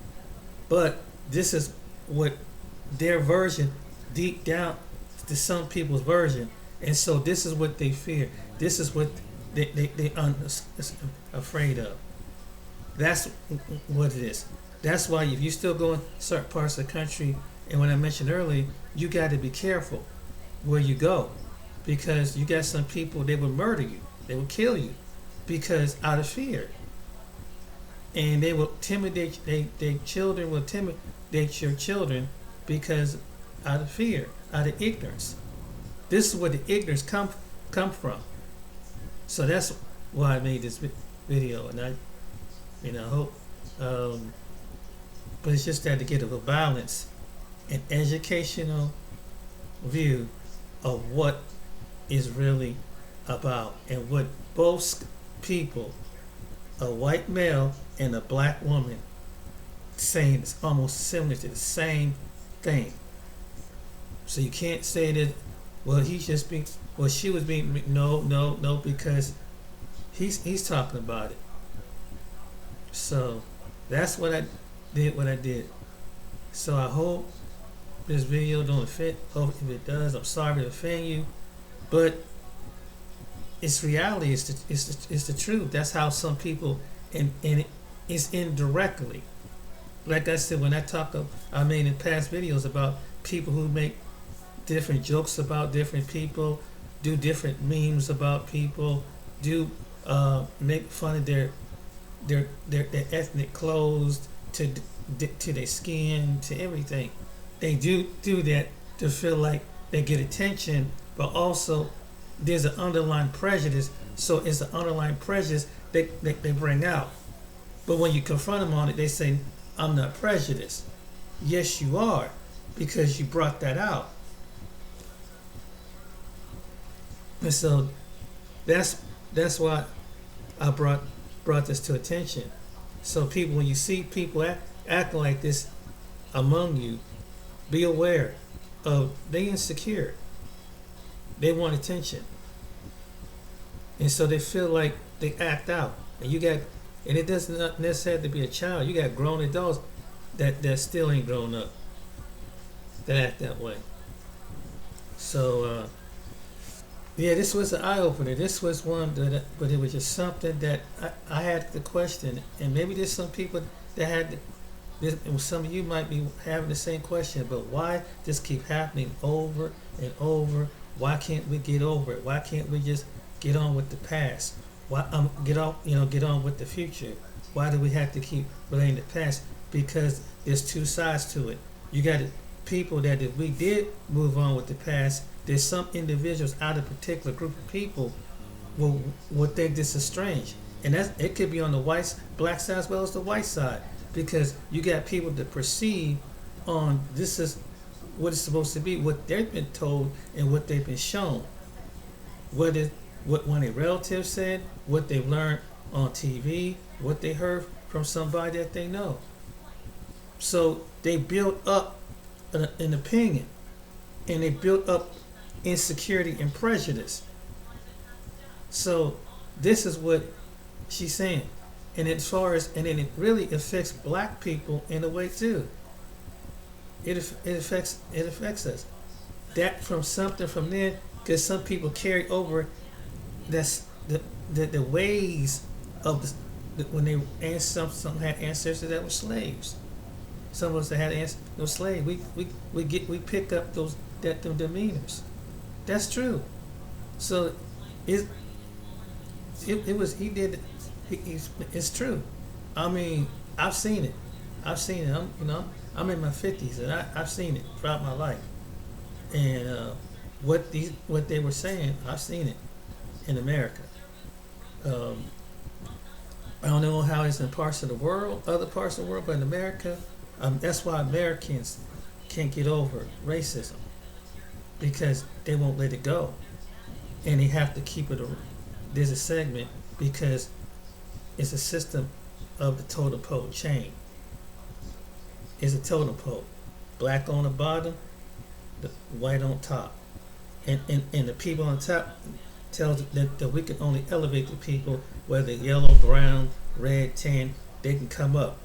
But this is what their version, deep down to some people's version. And so this is what they fear. This is what they afraid of. That's what it is. That's why if you still go in certain parts of the country, and when I mentioned earlier, you got to be careful where you go, because you got some people, they will murder you, they will kill you, because out of fear. And they will intimidate, their children will intimidate your children because out of fear, out of ignorance. This is where the ignorance come from. So that's why I made this video, and I hope, but it's just that to get a balance, an educational view of what is really about, and what both people, a white male and a black woman, saying is almost similar to the same thing. So you can't say that, well, she was being, no, because he's talking about it. So that's what I did. What I did. So I hope this video don't offend. Hope if it does, I'm sorry to offend you, but it's reality. It's the truth. That's how some people, and it's indirectly. Like I said, when I made in past videos about people who make different jokes about different people, do different memes about people, do make fun of their ethnic clothes to their skin, to everything. They do that to feel like they get attention, but also there's an underlying prejudice. So it's an underlying prejudice they bring out. But when you confront them on it, they say, I'm not prejudiced. Yes, you are, because you brought that out. And so that's why I brought this to attention. So people, when you see people acting like this among you, be aware of they insecure. They want attention. And so they feel like they act out. And it doesn't necessarily have to be a child. You got grown adults that still ain't grown up, that act that way. So yeah, this was an eye opener. This was one but it was just something that I had to question. And maybe there's some people that had this, and some of you might be having the same question. But why this keep happening over and over? Why can't we get over it? Why can't we just get on with the past? Why get on with the future? Why do we have to keep relating the past? Because there's two sides to it. You got people that if we did move on with the past, there's some individuals out of a particular group of people will think this is strange, and it could be on the black side as well as the white side, because you got people that perceive on this is what it's supposed to be, what they've been told and what they've been shown, what one of their relatives said, what they've learned on TV, what they heard from somebody that they know. So they built up an opinion, and they built up insecurity and prejudice. So this is what she's saying, and then it really affects black people in a way too. It affects us. That from something from then, because some people carry over. That's the ways of when they some had ancestors that were slaves. Some of us that had no slaves, we pick up them demeanors. That's true. So it's true. I mean, I've seen it. I'm in my 50s, and I've seen it throughout my life. And what they were saying, I've seen it in America. I don't know how it's in parts of the world, other parts of the world, but in America, that's why Americans can't get over racism, because they won't let it go, and they have to keep it. There's a segment because it's a system of the totem pole chain. It's a totem pole, black on the bottom, the white on top, and the people on top tells that we can only elevate the people, whether yellow, brown, red, tan, they can come up.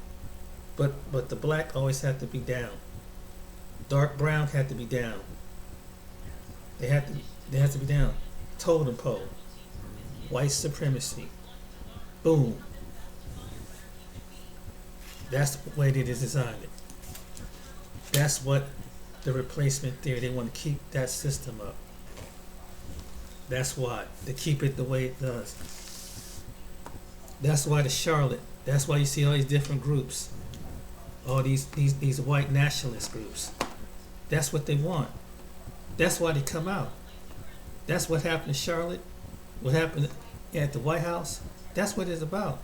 But the black always have to be down. Dark brown had to be down. They have to be down. Totem pole. White supremacy. Boom. That's the way they designed it. That's what the replacement theory, they want to keep that system up. That's why, to keep it the way it does. That's why that's why you see all these different groups, all these white nationalist groups. That's what they want. That's why they come out. That's what happened in Charlotte, what happened at the White House. That's what it's about.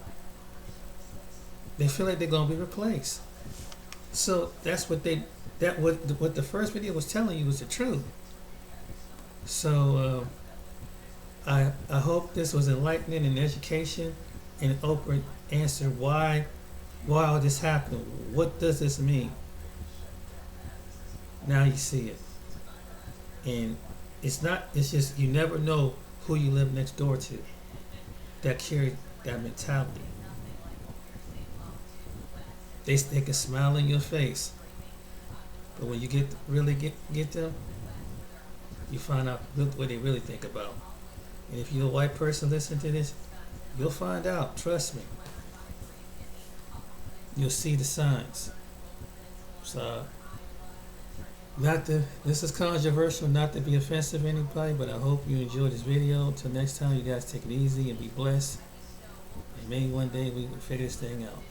They feel like they're going to be replaced. So that's what what the first video was telling you was the truth. So I hope this was enlightening and education and an open answer why all this happened. What does this mean? Now you see it. And it's just you never know who you live next door to that carry that mentality. they can smile in your face, but when you get them, you find out what they really think about. And if you're a white person listening to this, you'll find out. Trust me. You'll see the signs. So, this is controversial, not to be offensive to anybody, but I hope you enjoyed this video. Until next time, you guys take it easy and be blessed. And maybe one day we can figure this thing out.